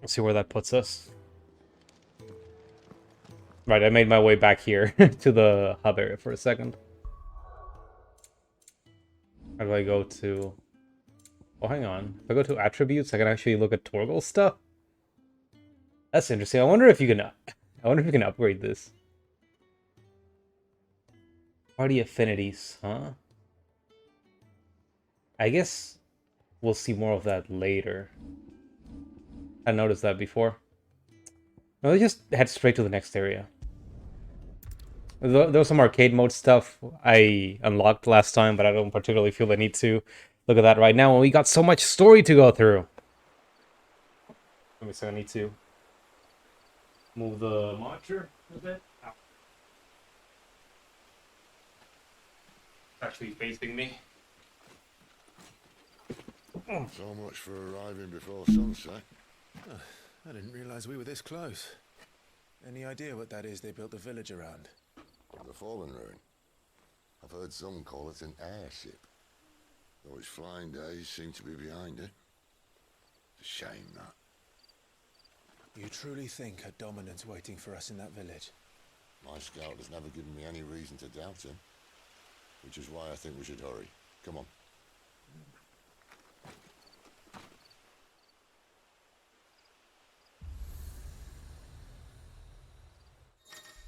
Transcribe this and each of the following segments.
Let's see where that puts us. Right, I made my way back here to the hub area for a second. How do I go to... Oh, hang on. If I go to attributes, I can actually look at Torgal stuff. That's interesting. I wonder if you can... I wonder if you can upgrade this. Party affinities, huh? I guess we'll see more of that later. I noticed that before. No, let's just head straight to the next area. There was some arcade mode stuff I unlocked last time, but I don't particularly feel the need to look at that right now when we got so much story to go through. Let me see, I need to move the monitor a bit. Ow. It's actually facing me. So much for arriving before sunset. Oh, I didn't realize we were this close. Any idea what that is they built the village around? The fallen ruin. I've heard some call it an airship. Though its flying days seem to be behind it. It's a shame, that. You truly think a dominant's waiting for us in that village? My scout has never given me any reason to doubt him. Which is why I think we should hurry. Come on.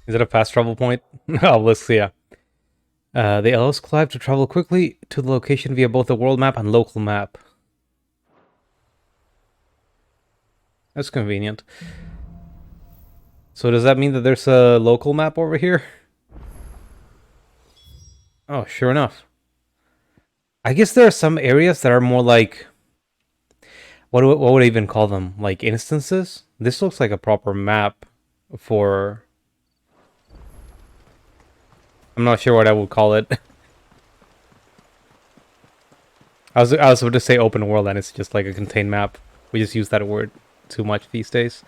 Is it a fast travel point? Oh, let's see. Yeah. They allow Clive to travel quickly to the location via both the world map and local map. That's convenient. So does that mean that there's a local map over here? Oh, sure enough. I guess there are some areas that are more like... What would I even call them? Like instances? This looks like a proper map for... I'm not sure what I would call it. I was about to say open world, and it's just like a contained map. We just use that word too much these days.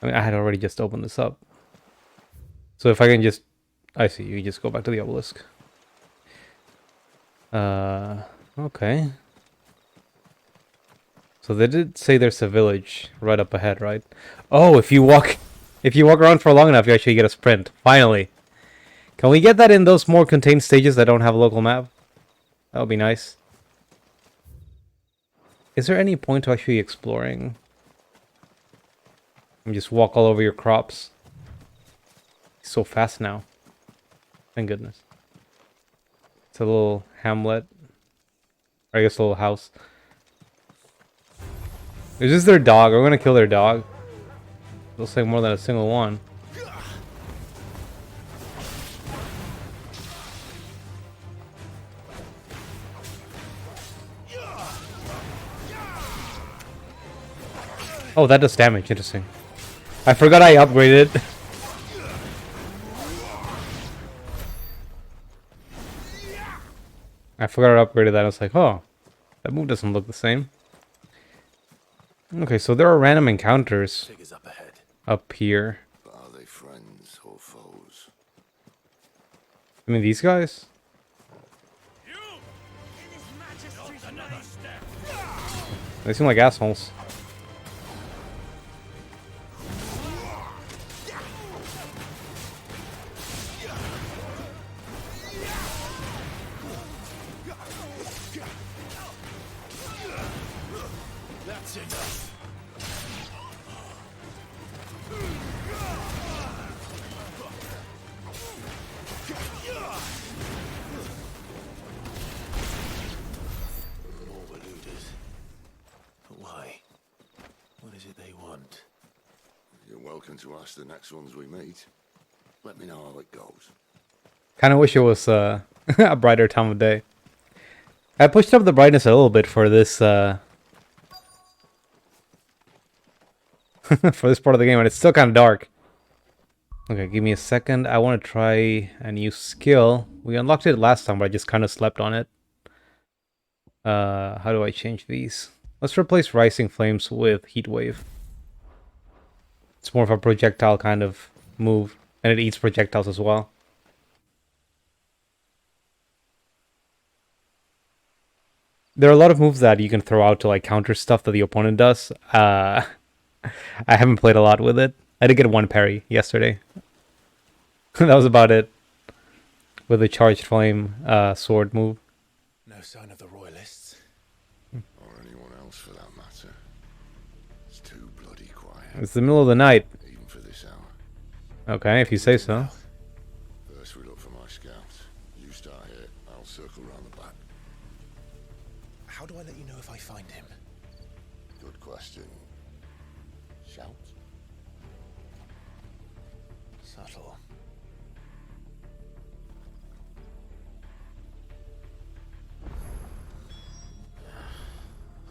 I mean, I had already just opened this up. So if I can just... I see, you just go back to the obelisk. Okay. So they did say there's a village right up ahead, right? Oh, if you walk around for long enough, you actually get a sprint. Finally. Can we get that in those more contained stages that don't have a local map? That would be nice. Is there any point to actually exploring? You just walk all over your crops. It's so fast now. Thank goodness. It's a little hamlet. Or I guess a little house. Is this their dog? We're gonna kill their dog. Looks like more than a single one. Oh, that does damage. Interesting. I forgot I upgraded. I forgot I upgraded that. I was like, oh, that move doesn't look the same. Okay, so there are random encounters Up ahead. up here. But are they friends or foes? I mean, these guys? They seem like assholes. That's enough. More eluders. But why? What is it they want? You're welcome to ask the next ones we meet. Let me know how it goes. Kind of wish it was a brighter time of day. I pushed up the brightness a little bit for this for this part of the game, and it's still kind of dark. Okay, give me a second. I want to try a new skill. We unlocked it last time, but I just kind of slept on it. How do I change these? Let's replace Rising Flames with Heat Wave. It's more of a projectile kind of move, and it eats projectiles as well. There are a lot of moves that you can throw out to like counter stuff that the opponent does. I haven't played a lot with it. I did get one parry yesterday. That was about it. With the charged flame sword move. No sign of the royalists. Or anyone else for that matter. It's too bloody quiet. It's the middle of the night. Even for this hour. Okay, if you say so. First we look for my scouts. You start here, I'll circle round the back. How do I let you know if I find him? Good question. Shout? Subtle.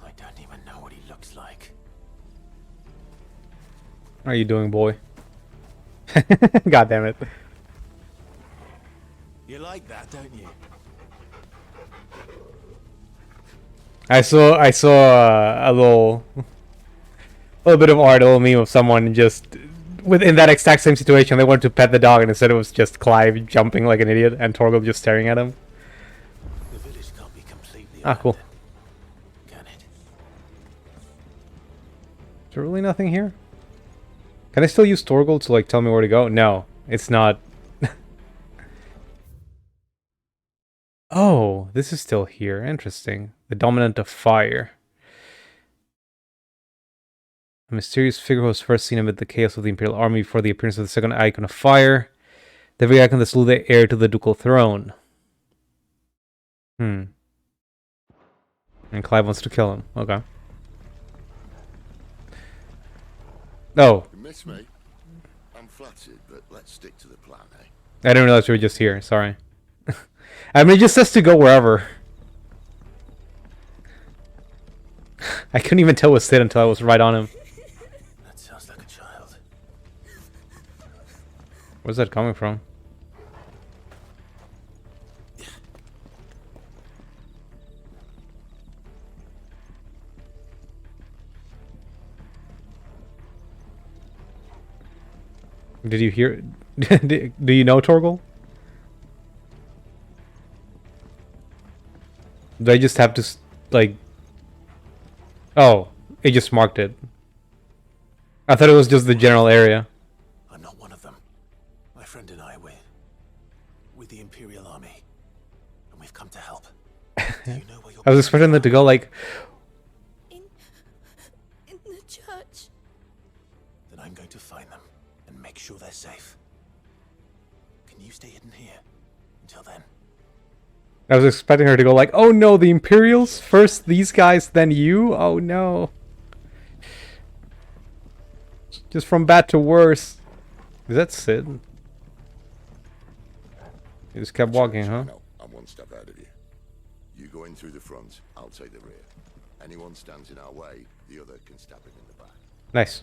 I don't even know what he looks like. How are you doing, boy? God damn it. You like that, don't you? I saw a little bit of art, a little meme of someone just within that exact same situation. They wanted to pet the dog, and instead it was just Clive jumping like an idiot, and Torgal just staring at him. The village can't be completely Cool. abandoned, can it? Is there really nothing here? Can I still use Torgal to like tell me where to go? No, it's not. Oh, this is still here. Interesting. The dominant of fire. A mysterious figure who was first seen amid the chaos of the Imperial Army before the appearance of the second icon of fire. The very icon that slew the heir to the ducal throne. And Clive wants to kill him. Okay. Oh, You miss me? I'm flattered, but let's stick to the plan, eh? I didn't realize we were just here. Sorry. I mean, it just says to go wherever. I couldn't even tell it was Sid until I was right on him. That sounds like a child. Where's that coming from? Did you hear? Do you know Torgal? Do I just have to like? Oh, it just marked it. I thought it was just the general area. I'm not one of them. My friend and I, we're with the Imperial Army, and we've come to help. Do you know where you're I was expecting them to go like, In the church. Then I'm going to find them and make sure they're safe. Can you stay hidden here until then? I was expecting her to go like, oh no, the Imperials first, these guys, then you. Oh no. Just from bad to worse. Is that Sid? He just kept walking, huh? No, I'm one step ahead of you. You go in through the front, I'll take the rear. Anyone stands in our way, the other can stab him in the back. Nice.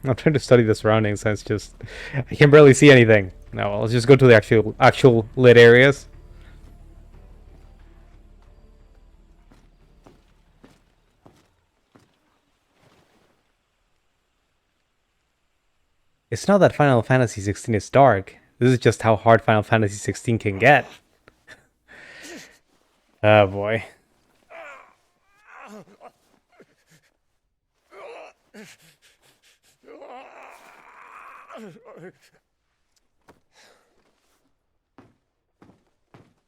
I'm trying to study the surroundings, and it's just I can barely see anything. No, well, let's just go to the actual lit areas. It's not that Final Fantasy 16 is dark. This is just how hard Final Fantasy 16 can get. Oh boy.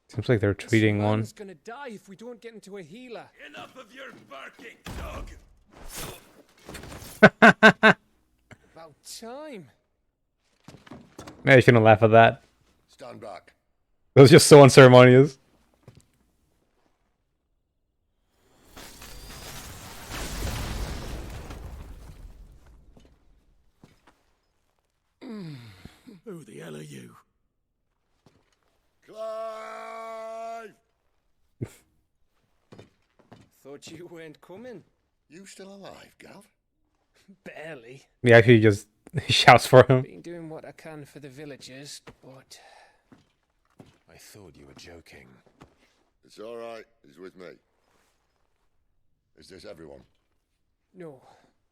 Seems like they're treating one. Man's gonna die if we don't get into a healer. Enough of your barking, dog! About time. Yeah, you shouldn't laugh at that. Stand back. That was just so unceremonious. Who the hell are you? Clive! Thought you weren't coming. You still alive, Gav? Barely. He actually just shouts for him. Been doing what I can for the villagers, but I thought you were joking. It's alright, he's with me. Is this everyone? no,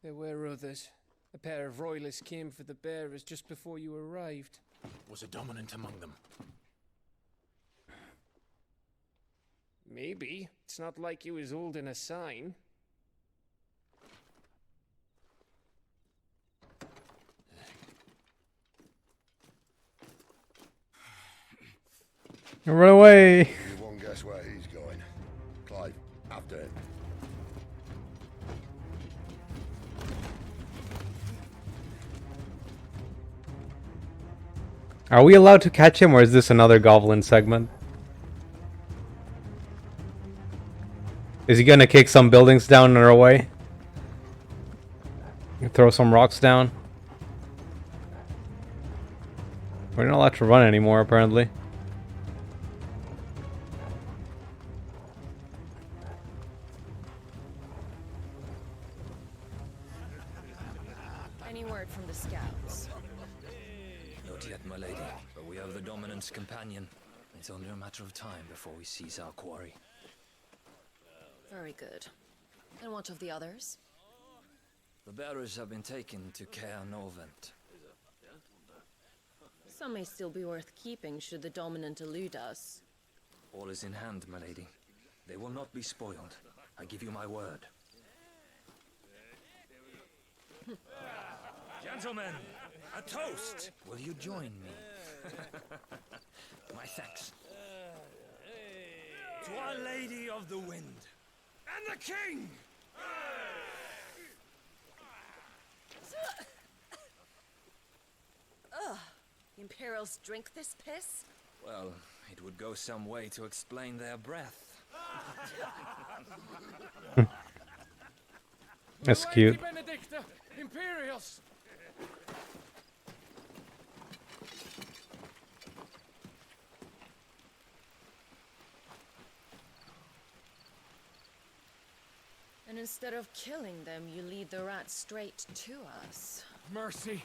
there were others. A pair of royalists came for the bearers just before you arrived. Was a dominant among them? Maybe. It's not like he was holding a sign. Run away! You won't guess where he's going. Clive, after him. Are we allowed to catch him, or is this another goblin segment? Is he gonna kick some buildings down in our way? Throw some rocks down? We're not allowed to run anymore, apparently. Any word from the scouts? Not yet, my lady, but we have the dominant's companion. It's only a matter of time before we seize our quarry. Very good. And what of the others? The bearers have been taken to Caer Novent. Some may still be worth keeping should the dominant elude us. All is in hand, my lady. They will not be spoiled. I give you my word. Gentlemen, a toast! Will you join me? My thanks. To Our Lady of the Wind and the King! Ugh. The Imperials drink this piss? Well, it would go some way to explain their breath. That's cute. Benedicta! Imperials! And instead of killing them, you lead the rats straight to us. Mercy!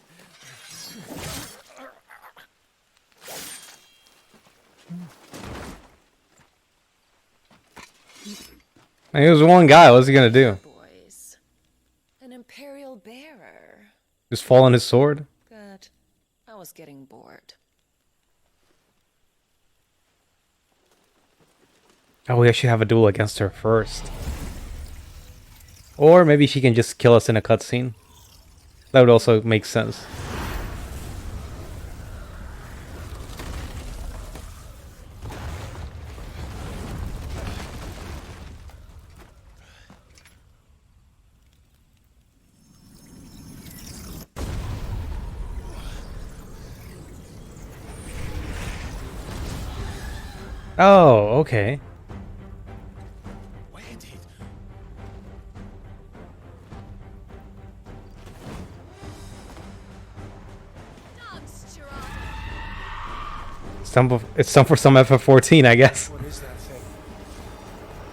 He was one guy, what's he gonna do? Boys. An Imperial bearer. Just fall on his sword? Good. I was getting bored. Oh, we actually have a duel against her first. Or maybe she can just kill us in a cutscene. That would also make sense. Oh, okay. Where did... It's some for some FF14, I guess. What is that thing?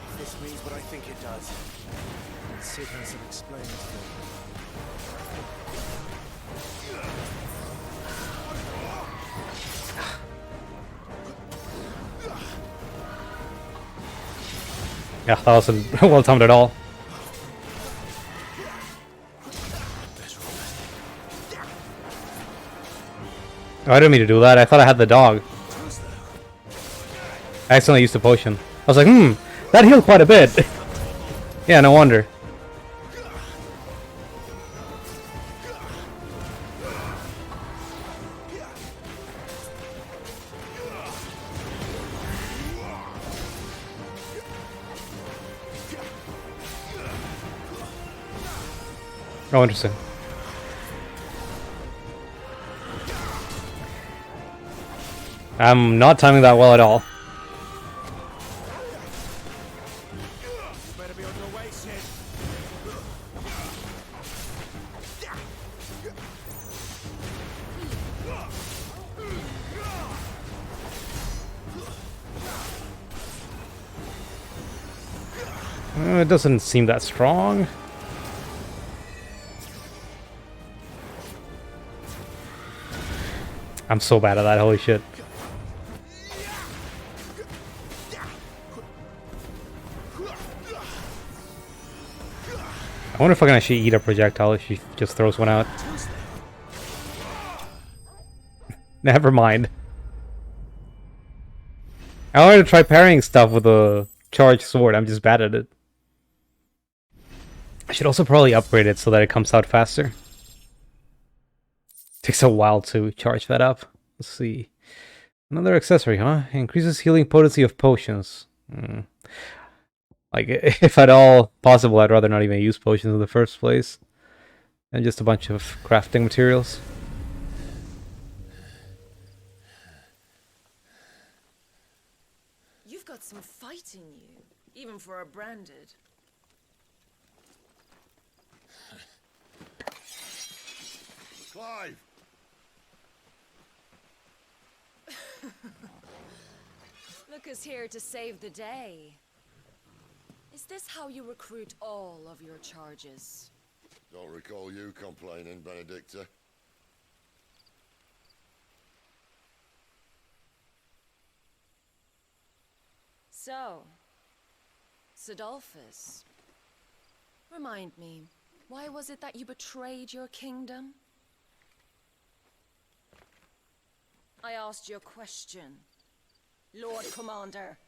If this means what I think it does, Sid hasn't explained it to me. Yeah, that wasn't well timed at all. Oh, I didn't mean to do that. I thought I had the dog. I accidentally used the potion. I was like, that healed quite a bit. Yeah, no wonder. Oh, interesting. I'm not timing that well at all. Better be on your way, Sid. It doesn't seem that strong. I'm so bad at that, holy shit. I wonder if I can actually eat a projectile if she just throws one out. Never mind. I wanted to try parrying stuff with a charged sword. I'm just bad at it. I should also probably upgrade it so that it comes out faster. Takes a while to charge that up. Let's see. Another accessory, huh? Increases healing potency of potions. Like, if at all possible, I'd rather not even use potions in the first place. And just a bunch of crafting materials. You've got some fight in you, even for a branded. Clive! Look who's here to save the day. Is this how you recruit all of your charges? Don't recall you complaining, Benedicta. So, Sidolphus, remind me, why was it that you betrayed your kingdom? I asked you a question, Lord Commander.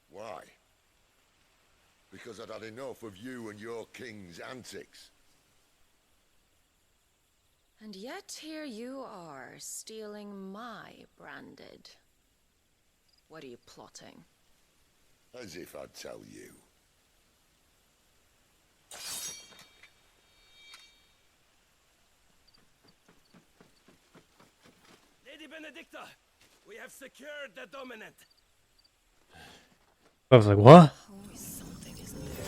Why? Because I'd had enough of you and your king's antics. And yet here you are, stealing my branded. What are you plotting? As if I'd tell you. Lady Benedicta, we have secured the dominant. I was like, what? Always something, isn't there?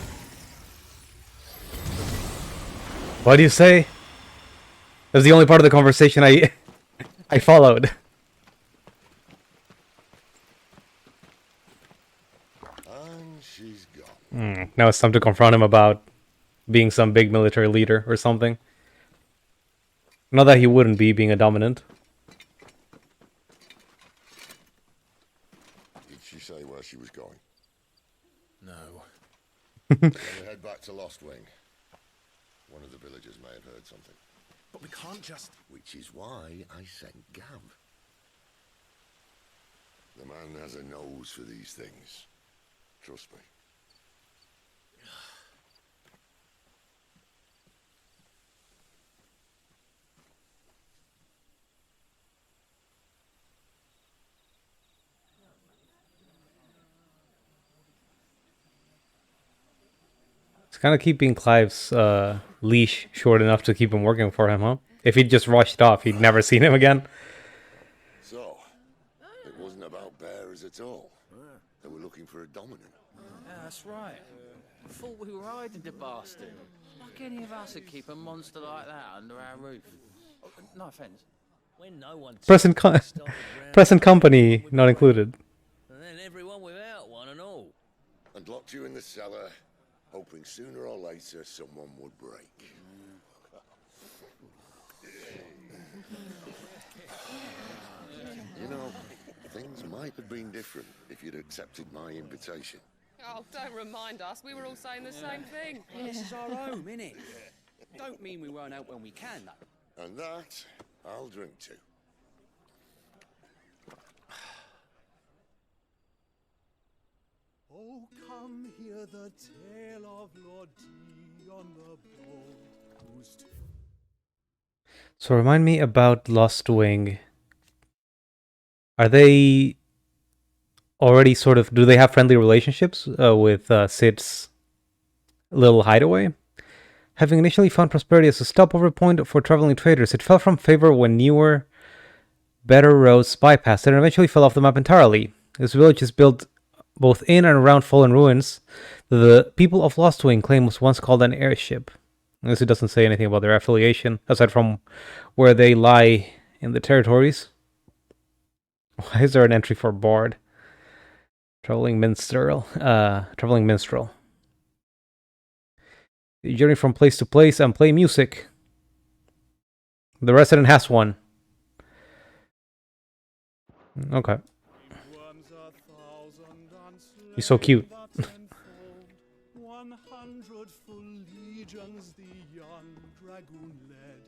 What do you say? That was the only part of the conversation I followed. And she's gone. Now it's time to confront him about being some big military leader or something. Not that he wouldn't be, being a dominant. Did she say where she was going? No. We'll head back to Lost Wing. One of the villagers may have heard something. But we can't just... Which is why I sent Gav. The man has a nose for these things. Trust me. It's kind of keeping Clive's leash short enough to keep him working for him, huh? If he'd just rushed off, he'd never seen him again. So, it wasn't about bears at all. They were looking for a dominant. Yeah, that's right. Thought we were hiding the bastard. Like any of us would keep a monster like that under our roof. Oh, no offense. When no one Present, present company not included. and then everyone without one and all. And locked you in the cellar, hoping sooner or later someone would break. You know, things might have been different if you'd accepted my invitation. Oh, don't remind us. We were all saying the same thing. This is our home, innit? Don't mean we won't out when we can, though. And that, I'll drink to. Oh, come hear the tale of Lord Dion the Bold, whose So remind me about Lost Wing. Are they already sort of... Do they have friendly relationships with Sid's little hideaway? Having initially found prosperity as a stopover point for traveling traders, it fell from favor when newer, better roads bypassed it and eventually fell off the map entirely. This village is built both in and around fallen ruins that the people of Lost Wing claim was once called an airship. This doesn't say anything about their affiliation, aside from where they lie in the territories. Why is there an entry for Bard? Traveling minstrel. You journey from place to place and play music. The resident has one. Okay. He's so cute. 100 full legions the young dragoon led,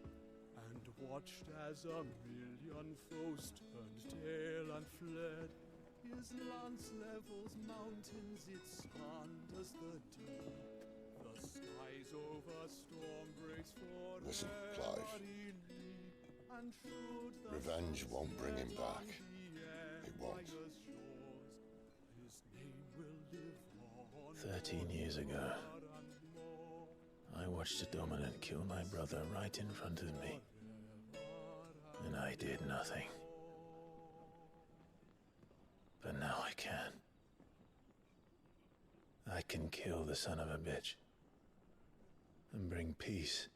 and watched as a million foes turned tail and fled. his lance levels mountains, it slanders the deep. The skies over storm breaks for Listen, Clive. and should the Revenge won't bring him back. It won't. his name will live on. 13 years ago, I watched a dominant kill my brother right in front of me. And I did nothing. But now I can. I can kill the son of a bitch. And bring peace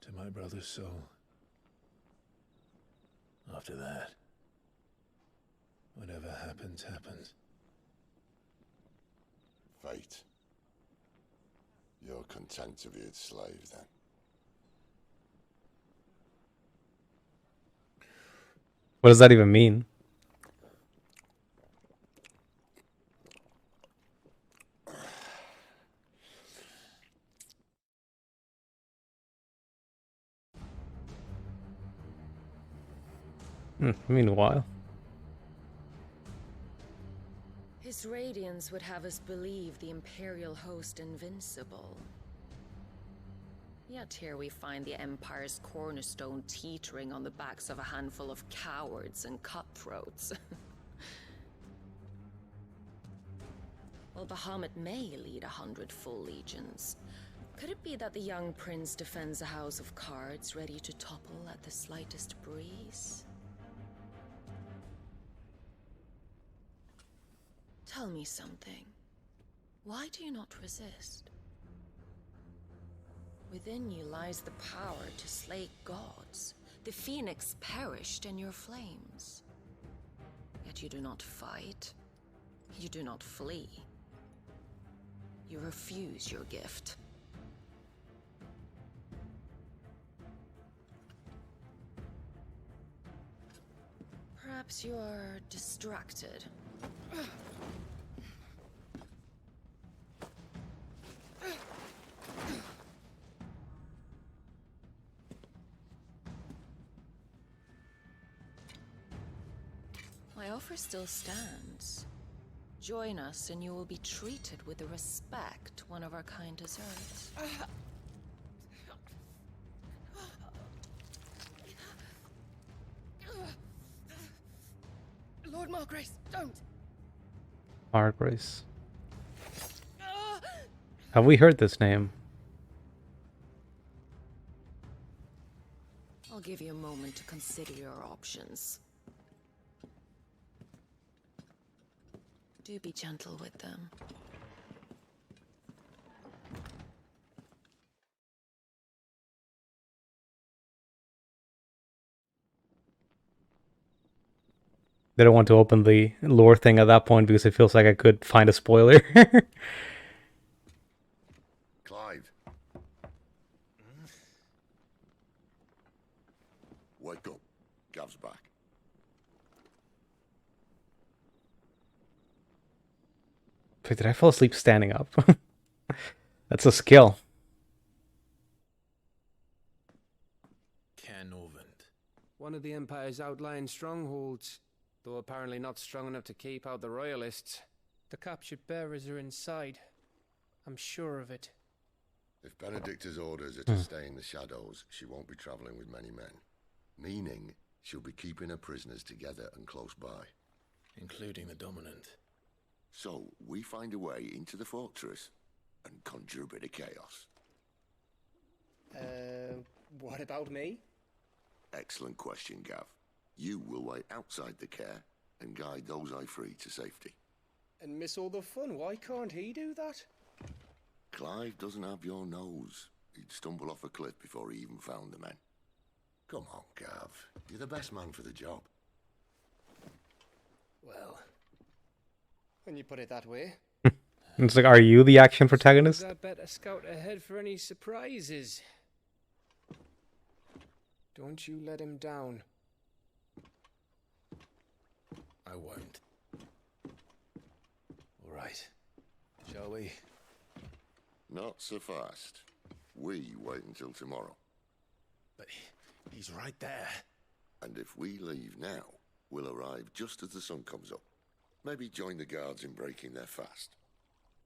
to my brother's soul. After that, whatever happens, happens. Fate. You're content to be its slave, then? What does that even mean? Meanwhile. His radiance would have us believe the Imperial host invincible. Yet here we find the Empire's cornerstone teetering on the backs of a handful of cowards and cutthroats. Well, Bahamut may lead 100 full legions. Could it be that the young prince defends a house of cards ready to topple at the slightest breeze? Tell me something. Why do you not resist? Within you lies the power to slay gods. The phoenix perished in your flames. Yet you do not fight. You do not flee. You refuse your gift. Perhaps you are distracted. My offer still stands. Join us and you will be treated with the respect one of our kind deserves. Lord Margrace, don't! Margrace. Have we heard this name? I'll give you a moment to consider your options. Do be gentle with them. They don't want to open the lore thing at that point because it feels like I could find a spoiler. Clive. Wake up. Gav's back. Wait, did I fall asleep standing up? That's a skill. One of the Empire's outlying strongholds, though apparently not strong enough to keep out the Royalists. The captured bearers are inside. I'm sure of it. If Benedicta's orders are to stay in the shadows, she won't be traveling with many men. Meaning, she'll be keeping her prisoners together and close by. Including the dominant. So, we find a way into the fortress and conjure a bit of chaos. What about me? Excellent question, Gav. You will wait outside the care and guide those I free to safety. And miss all the fun. Why can't he do that? Clive doesn't have your nose. He'd stumble off a cliff before he even found the men. Come on, Gav. You're the best man for the job. Well, when you put it that way. It's like, are you the action protagonist? I better scout ahead for any surprises. Don't you let him down. I won't. All right. Shall we? Not so fast. We wait until tomorrow. But he's right there. And if we leave now, we'll arrive just as the sun comes up. Maybe join the guards in breaking their fast.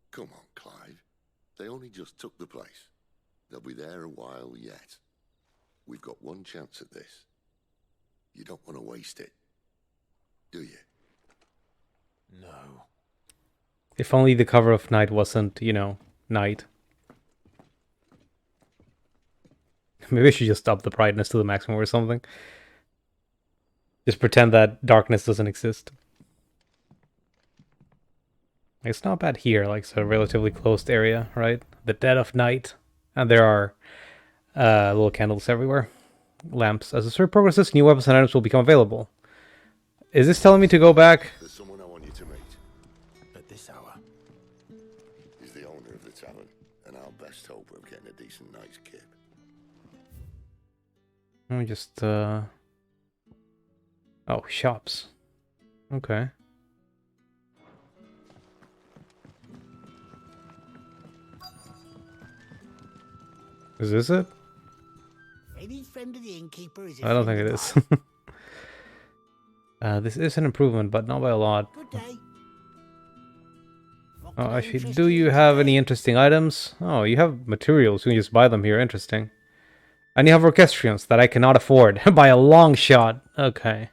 Come on, Clive. They only just took the place. They'll be there a while yet. We've got one chance at this. You don't want to waste it, do you? No. If only the cover of night wasn't, you know, night. Maybe I should just up the brightness to the maximum or something. Just pretend that darkness doesn't exist. It's not bad here, like it's a relatively closed area, right? The dead of night. And there are little candles everywhere. Lamps. As the story progresses, new weapons and items will become available. Is this telling me to go back? There's someone I want you to meet. At this hour. He's the owner of the tavern, and our best hope of getting a decent night's kip. Let me just, Oh, shops. Okay. Is this it? Any friend of the innkeeper is a I don't friend think it of is. This is an improvement, but not by a lot. Good day. Oh, actually, do you have any interesting items? Oh, you have materials. You can just buy them here. Interesting. And you have orchestrions that I cannot afford by a long shot. Okay.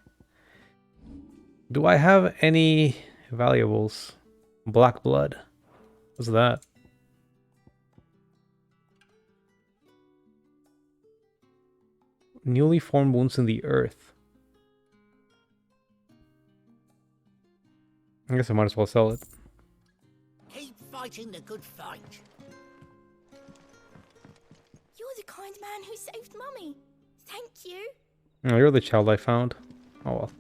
Do I have any valuables? Black blood. What's that? Newly formed wounds in the earth. I guess I might as well sell it. Keep fighting the good fight. You're the kind man who saved Mummy. Thank you. Oh, you're the child I found. Oh well.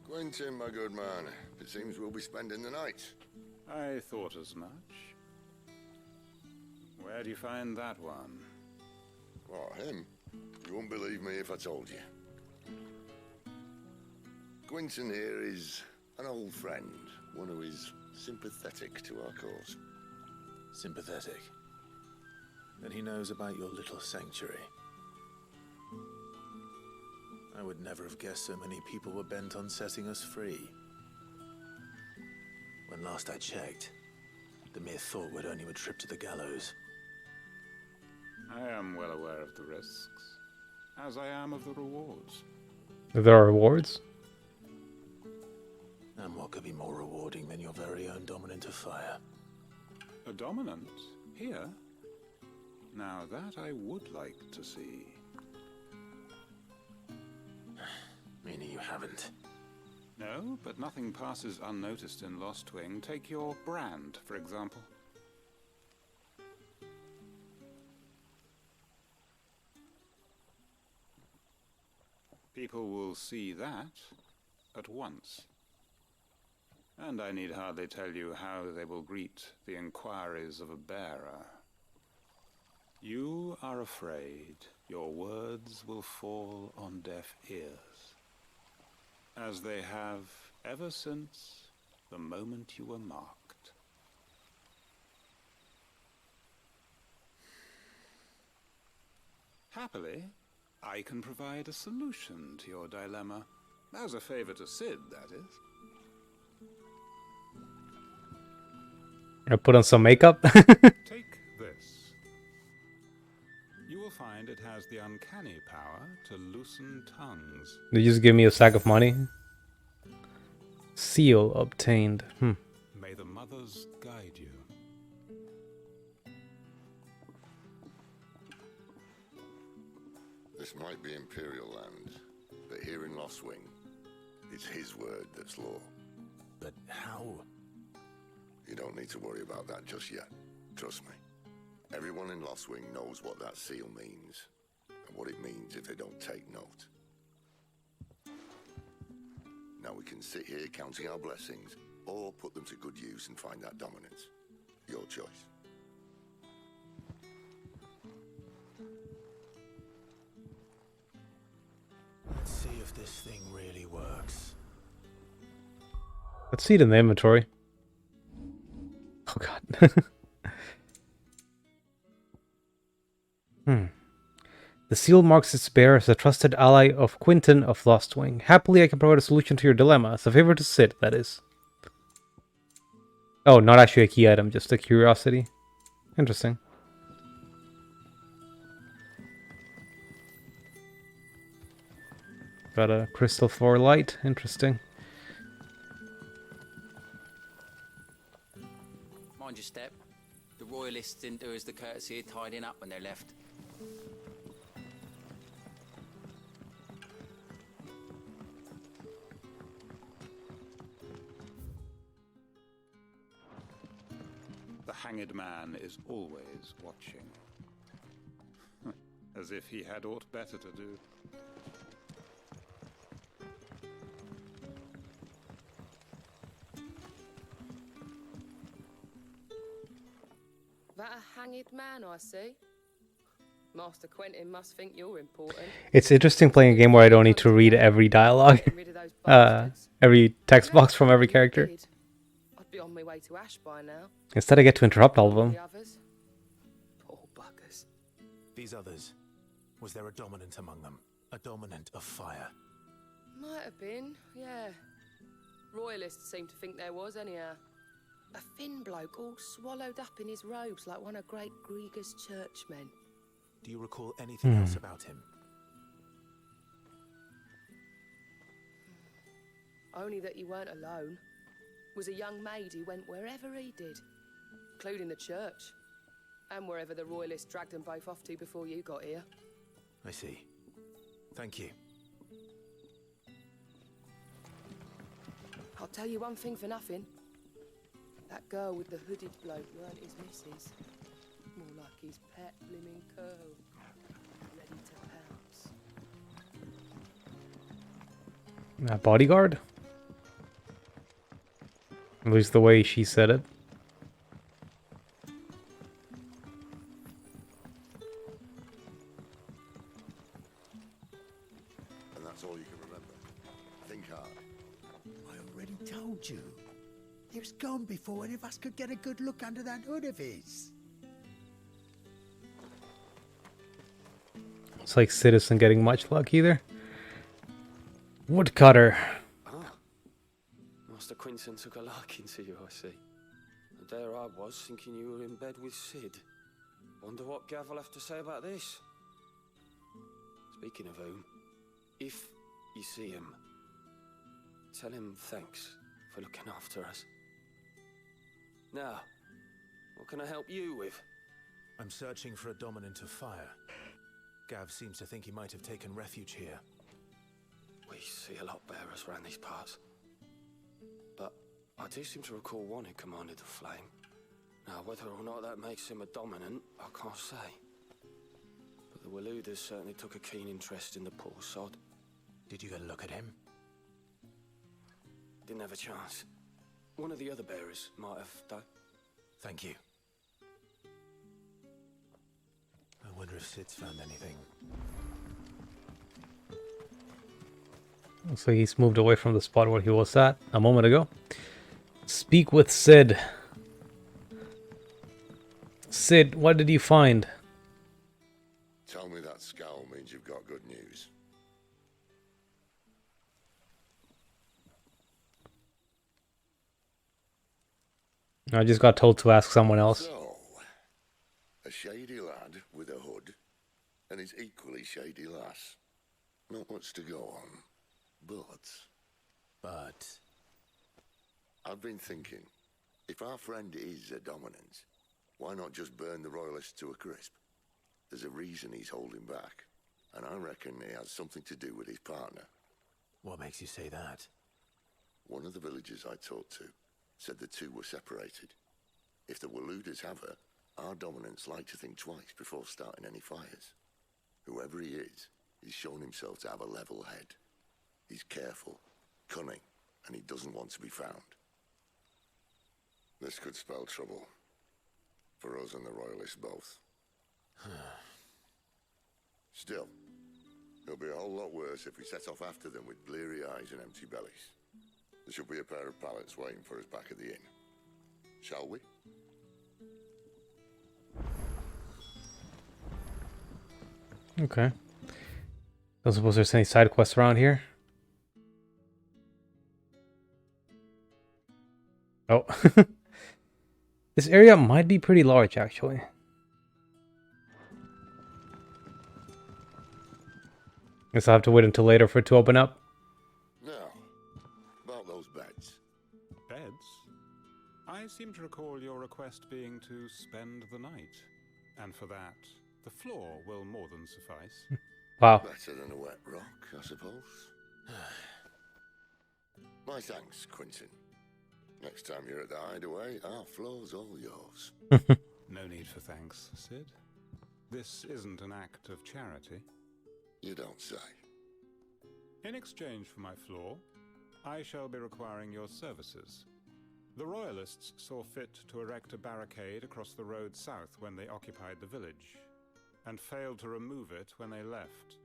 Quentin, my good man. It seems we'll be spending the night. I thought as much. Where do you find that one? Oh, him? You wouldn't believe me if I told you. Quentin here is an old friend, one who is sympathetic to our cause. Sympathetic. Then he knows about your little sanctuary. I would never have guessed so many people were bent on setting us free. When last I checked, the mere thought would earn you a trip to the gallows. I am well aware of the risks, as I am of the rewards. There are rewards? And what could be more rewarding than your very own dominant of fire? A dominant? Here? Now that I would like to see. Meaning you haven't? No, but nothing passes unnoticed in Lost Wing. Take your brand, for example. People will see that at once. And I need hardly tell you how they will greet the inquiries of a bearer. You are afraid your words will fall on deaf ears, as they have ever since the moment you were marked. Happily, I can provide a solution to your dilemma. As a favor to Sid, that is. I put on some makeup. Take this. You will find it has the uncanny power to loosen tongues. They just give me a sack of money. Seal obtained. May the mothers guide you. This might be Imperial land, but here in Lost Wing, it's his word that's law. But how? You don't need to worry about that just yet. Trust me. Everyone in Lost Wing knows what that seal means, and what it means if they don't take note. Now we can sit here counting our blessings, or put them to good use and find that dominance. Your choice. Let's see if this thing really works. Let's see it in the inventory. Oh god. The seal marks its bearer as a trusted ally of Quinton of Lostwing. Happily, I can provide a solution to your dilemma. As a favor to Sid, that is. Oh, not actually a key item, just a curiosity. Interesting. Got a crystal for light. Interesting. Mind your step. The royalists didn't do us the courtesy of tidying up when they left. The hanged man is always watching. As if he had aught better to do. That a hanged man, I see. Master Quentin must think you're important. It's interesting playing a game where I don't need to read every dialogue. Every text box from every character. I'd be on my way to Ash by now. Instead I get to interrupt all of them. The others? Poor buggers. These others, was there a dominant among them? A dominant of fire? Might have been, yeah. Royalists seem to think there was, anyhow. A thin bloke all swallowed up in his robes like one of great Grieger's churchmen. Do you recall anything else about him? Only that he weren't alone. Was a young maid who went wherever he did, including the church, and wherever the royalists dragged them both off to before you got here. I see. Thank you. I'll tell you one thing for nothing. That girl with the hooded bloke weren't his missus. More like his pet blimmin' curl. Ready to pounce. A bodyguard? At least the way she said it. And that's all you can remember. Think hard. I already told you. He was gone before any of us could get a good look under that hood of his. It's like Citizen getting much luck either. Woodcutter. Master Quinton took a liking to you, I see. And there I was, thinking you were in bed with Sid. Wonder what Gav will have to say about this. Speaking of whom, if you see him, tell him thanks for looking after us. Now, what can I help you with? I'm searching for a dominant of fire. Gav seems to think he might have taken refuge here. We see a lot bearers around these parts. But I do seem to recall one who commanded the flame. Now, whether or not that makes him a dominant, I can't say. But the Waluders certainly took a keen interest in the poor sod. Did you get a look at him? Didn't have a chance. One of the other bearers might have done. Thank you. I wonder if Sid's found anything. Looks like he's moved away from the spot where he was at a moment ago. Speak with Sid. Sid, what did you find? Tell me that scowl means you've got good news. I just got told to ask someone else. So, a shady lad with a hood, and his equally shady lass. Not much to go on, but... I've been thinking, if our friend is a dominant, why not just burn the royalists to a crisp? There's a reason he's holding back, and I reckon he has something to do with his partner. What makes you say that? One of the villagers I talked to said the two were separated. If the Waluders have her, our dominants like to think twice before starting any fires. Whoever he is, he's shown himself to have a level head. He's careful, cunning, and he doesn't want to be found. This could spell trouble. For us and the Royalists both. Still, it'll be a whole lot worse if we set off after them with bleary eyes and empty bellies. There should be a pair of pallets waiting for us back at the inn. Shall we? Okay. Don't suppose there's any side quests around here. Oh. This area might be pretty large, actually. Guess I'll have to wait until later for it to open up. Now, about those beds. Beds? I seem to recall your request being to spend the night. And for that, the floor will more than suffice. Wow. Better than a wet rock, I suppose. My thanks, Quentin. Next time you're at the hideaway, our floor's all yours. No need for thanks, Sid. This isn't an act of charity. You don't say. In exchange for my floor, I shall be requiring your services. The Royalists saw fit to erect a barricade across the road south when they occupied the village, and failed to remove it when they left.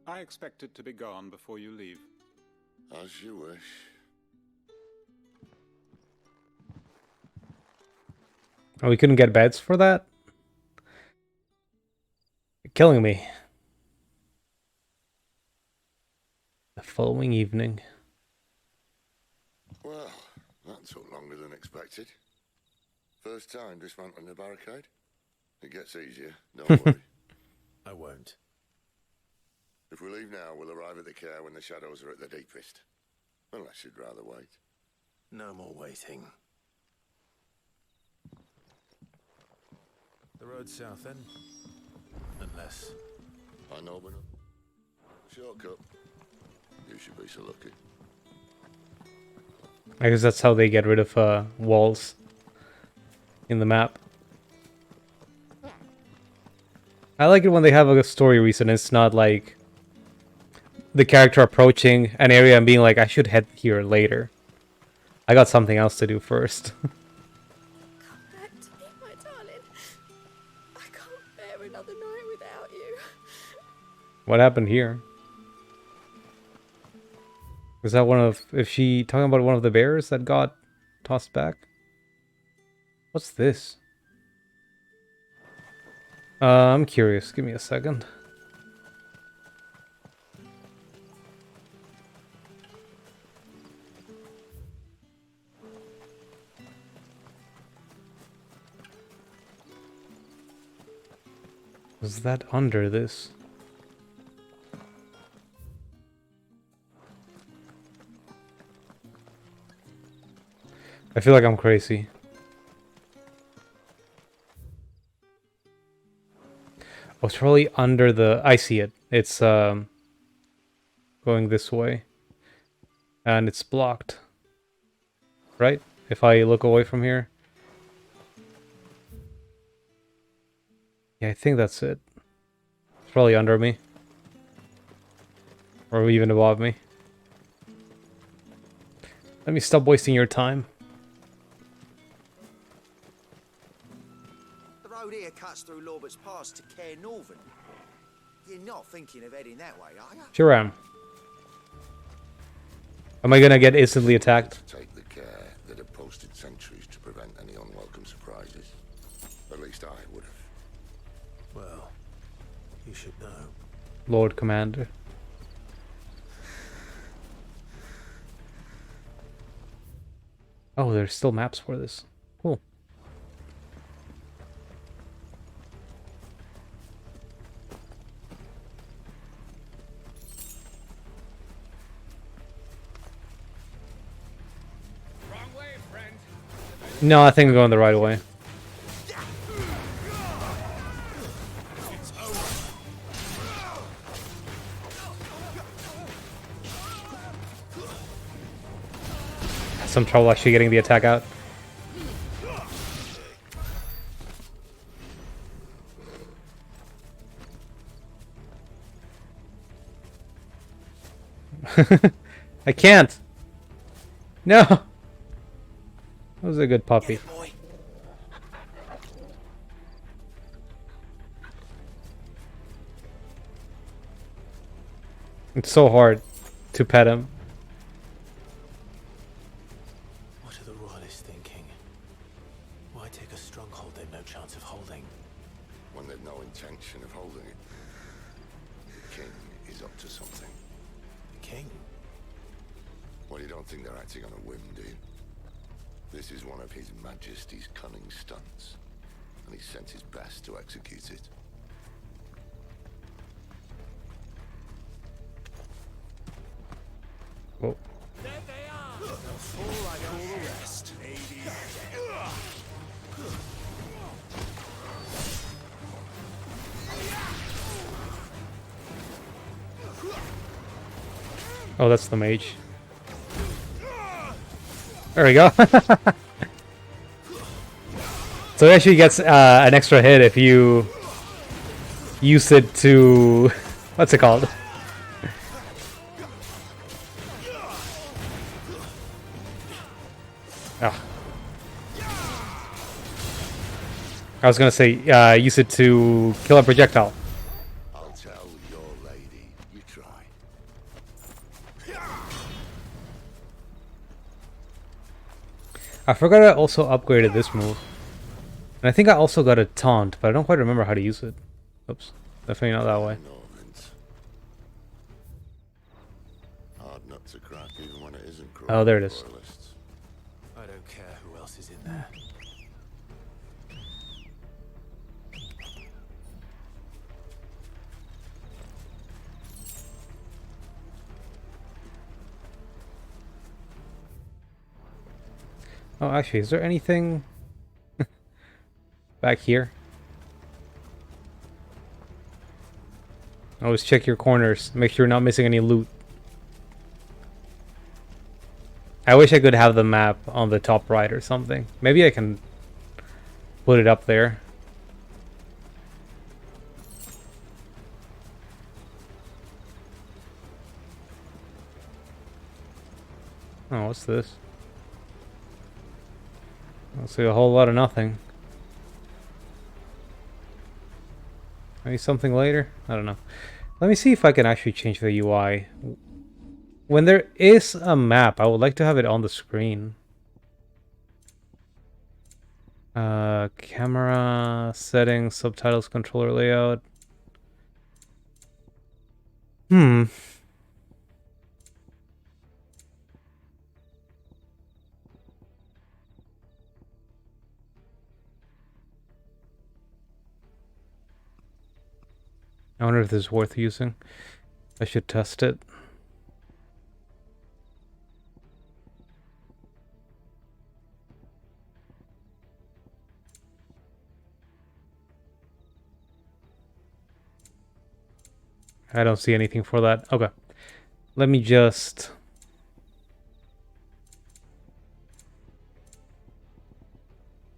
I expect it to be gone before you leave. As you wish. Oh, we couldn't get beds for that? You're killing me. The following evening. Well, that took longer than expected. First time dismantling the barricade? It gets easier, don't worry. I won't. If we leave now, we'll arrive at the care when the shadows are at their deepest. Unless you'd rather wait. No more waiting. The road south then? Unless... I know, but shortcut. You should be so lucky. I guess that's how they get rid of walls in the map. I like it when they have a story reason. It's not like the character approaching an area and being like, I should head here later. I got something else to do first. Come back to me, my darling. I can't bear another night without you. What happened here? Was that one of... Is she talking about one of the bears that got tossed back? What's this? I'm curious. Give me a second. Was that under this? I feel like I'm crazy. Oh, it's probably under the... I see it. It's going this way. And it's blocked. Right? If I look away from here. Yeah, I think that's it. It's probably under me. Or even above me. Let me stop wasting your time. The road here cuts through Lorbert's Pass to Care Northern. You're not thinking of heading that way, are you? Sure am. Am I gonna get instantly attacked? Take the care that have posted sentries to prevent any unwelcome surprises. At least I would have. Well, you should know. Lord Commander. Oh, there's still maps for this. Cool. Wrong way, friend. No, I think I'm going the right way. Some trouble actually getting the attack out. I can't. No. That was a good puppy. It's so hard to pet him. What are the Royalists thinking? Why take a stronghold they've no chance of holding? When they've no intention of holding it. The king is up to something. The king? Well, you don't think they're acting on a whim, do you? This is one of His Majesty's cunning stunts, and he sent his best to execute it. Whoa. There they are! They'll fall like all the rest. Oh, that's the mage. There we go. So it actually gets an extra hit if you use it to... What's it called? Oh. I was gonna say, use it to kill a projectile. I'll tell your lady. You try. I forgot I also upgraded this move. And I think I also got a taunt, but I don't quite remember how to use it. Oops. Definitely not that way. Hard nut to crack even when it isn't cruel. Oh, there it is. Royalists. I don't care who else is in there. Oh, actually, is there anything back here? Always check your corners. Make sure you're not missing any loot. I wish I could have the map on the top right or something. Maybe I can put it up there. Oh, what's this? I'll see a whole lot of nothing. Maybe something later? I don't know. Let me see if I can actually change the UI. When there is a map, I would like to have it on the screen. Camera, settings, subtitles, controller layout. I wonder if this is worth using. I should test it. I don't see anything for that. Okay. Let me just...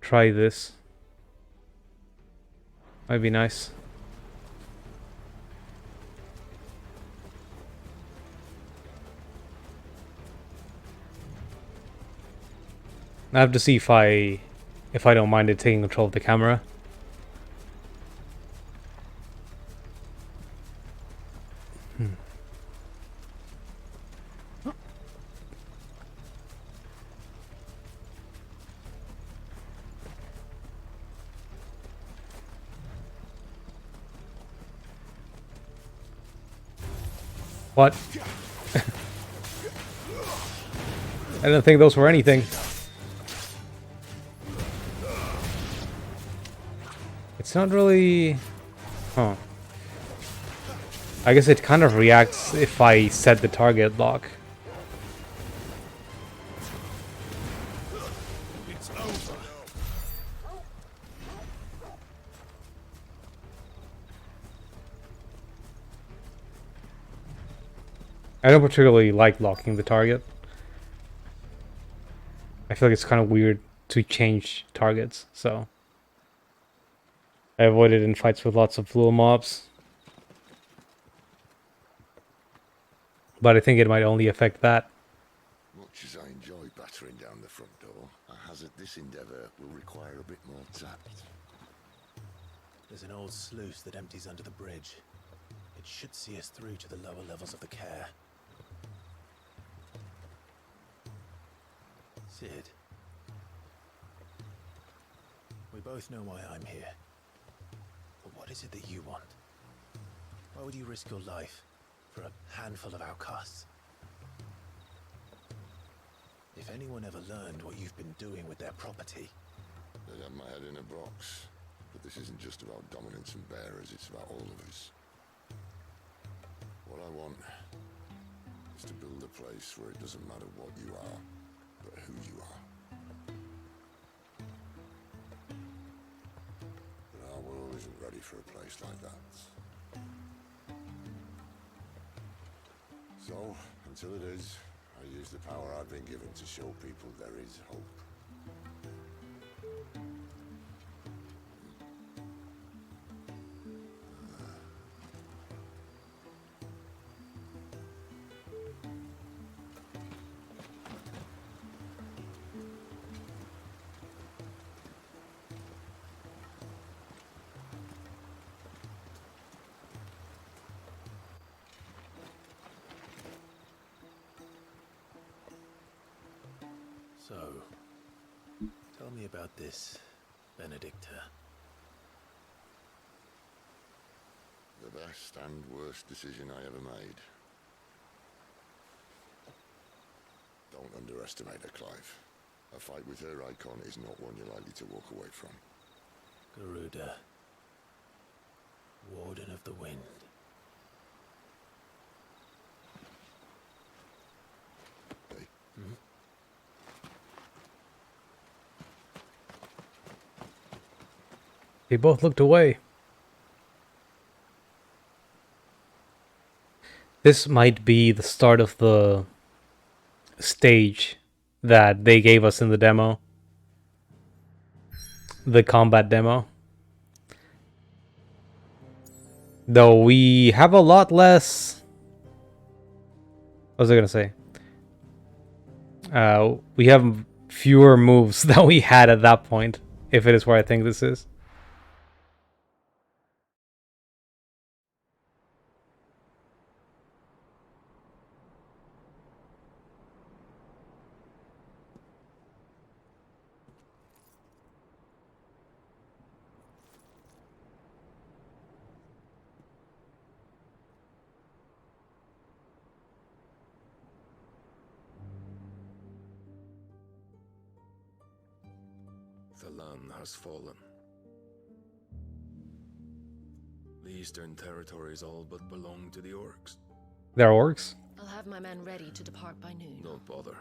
try this. Might be nice. I have to see if I don't mind it taking control of the camera. What? I didn't think those were anything. It's not really... Huh. I guess it kind of reacts if I set the target lock. It's over. I don't particularly like locking the target. I feel like it's kind of weird to change targets, so... I avoid it in fights with lots of little mobs. But I think it might only affect that. Much as I enjoy battering down the front door, I hazard this endeavour will require a bit more tact. There's an old sluice that empties under the bridge. It should see us through to the lower levels of the care. Sid. We both know why I'm here. But what is it that you want? Why would you risk your life for a handful of outcasts. If anyone ever learned what you've been doing with their property... They'd have my head in a box. But this isn't just about dominance and bearers, it's about all of us. What I want is to build a place where it doesn't matter what you are, but who you are. But our world isn't ready for a place like that. So, until it is, I use the power I've been given to show people there is hope. So, tell me about this, Benedicta. The best and worst decision I ever made. Don't underestimate her, Clive. A fight with her icon is not one you're likely to walk away from. Garuda, Warden of the Wind. Hey. Hmm? They both looked away. This might be the start of the stage that they gave us in the demo. The combat demo. Though we have a lot less... What was I gonna say? We have fewer moves than we had at that point, if it is where I think this is. The land has fallen. The eastern territories all but belong to the orcs. They're orcs? I'll have my men ready to depart by noon. Don't bother.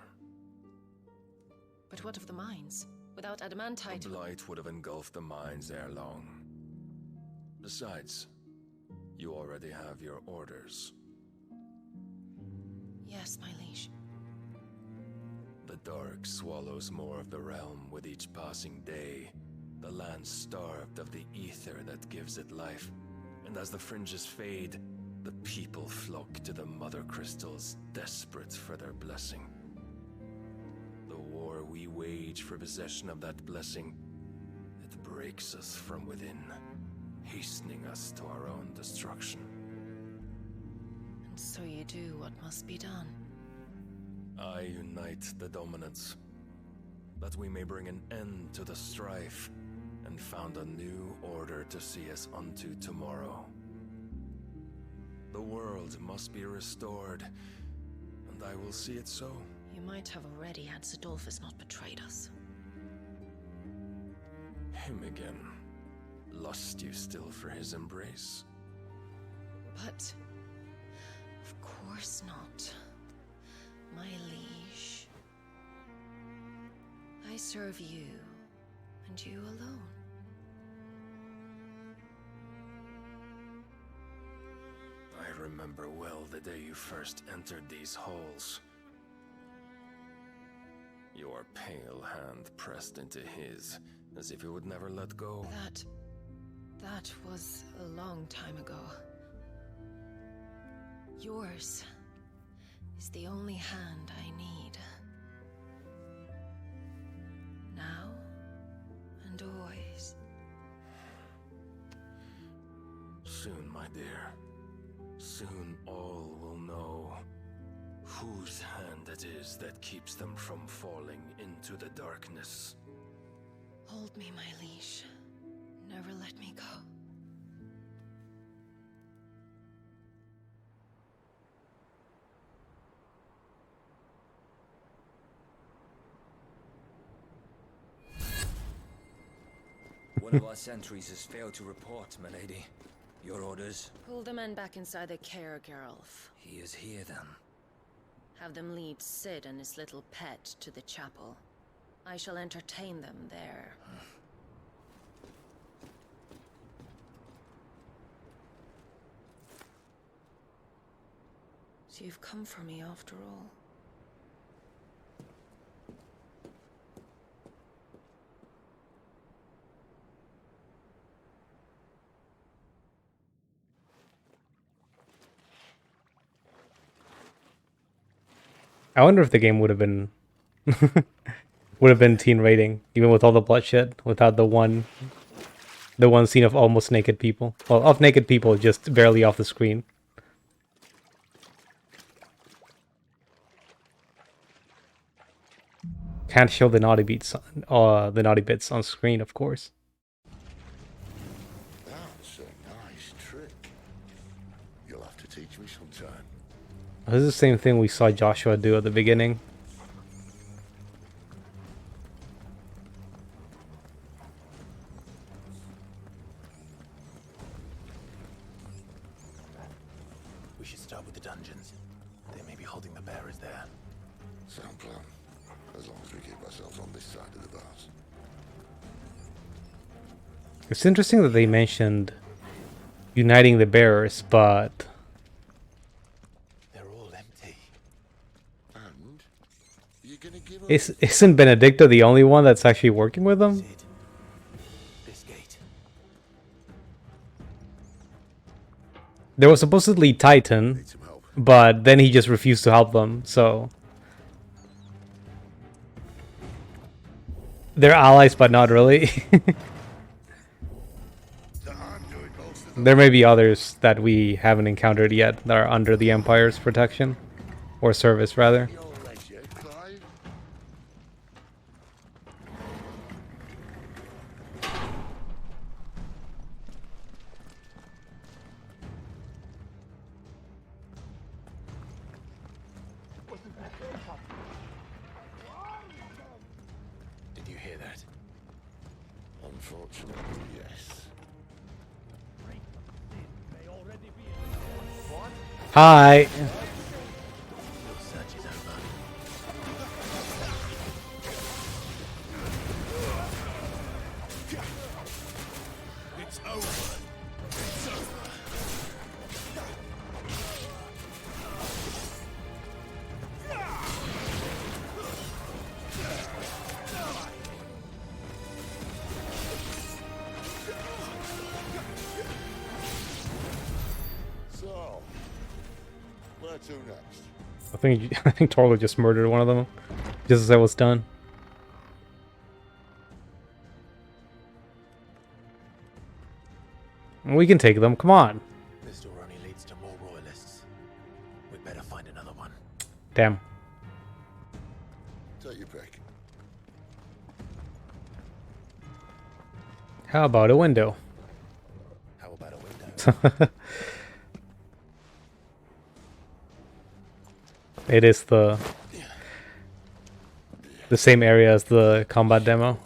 But what of the mines? Without adamantite... The blight would have engulfed the mines ere long. Besides, you already have your orders. Yes, my liege. The dark swallows more of the realm with each passing day. The land starved of the ether that gives it life. And as the fringes fade, the people flock to the mother crystals, desperate for their blessing. The war we wage for possession of that blessing, it breaks us from within, hastening us to our own destruction. And so you do what must be done. I unite the dominants, that we may bring an end to the strife, and found a new order to see us unto tomorrow. The world must be restored, and I will see it so. You might have already had Zadolphus not betrayed us. Him again. Lust you still for his embrace? But... of course not. My liege. I serve you, and you alone. I remember well the day you first entered these halls. Your pale hand pressed into his, as if it would never let go. That was a long time ago. Yours is the only hand I need. Now and always. Soon, my dear. Soon all will know whose hand it is that keeps them from falling into the darkness. Hold me, my liege. Never let me go. One of our sentries has failed to report, milady. Your orders? Pull the men back inside the care, Geralf. He is here, then. Have them lead Sid and his little pet to the chapel. I shall entertain them there. So you've come for me after all. I wonder if the game would have been teen rating, even with all the bloodshed, without the one scene of almost naked people. Well, of naked people, just barely off the screen. Can't show the naughty bits on screen, of course. That's a nice trick. You'll have to teach me sometime. This is the same thing we saw Joshua do at the beginning. We should start with the dungeons. They may be holding the bearers there. Sound plan. As long as we keep ourselves on this side of the bars. It's interesting that they mentioned uniting the bearers, but they're all empty. And you're gonna give up? Isn't Benedicta the only one that's actually working with them? This gate. There was supposedly Titan, but then he just refused to help them, so they're allies, but not really. There may be others that we haven't encountered yet that are under the Empire's protection, or service rather. Did you hear that? Unfortunately, yes. Hi. Your search is over. It's over. It's over. So, where to next? I think Torgo just murdered one of them, just as I was done. We can take them. Come on. This door only leads to more royalists. We'd better find another one. Damn. Take your pick. How about a window? How about a window? It is the same area as the combat demo.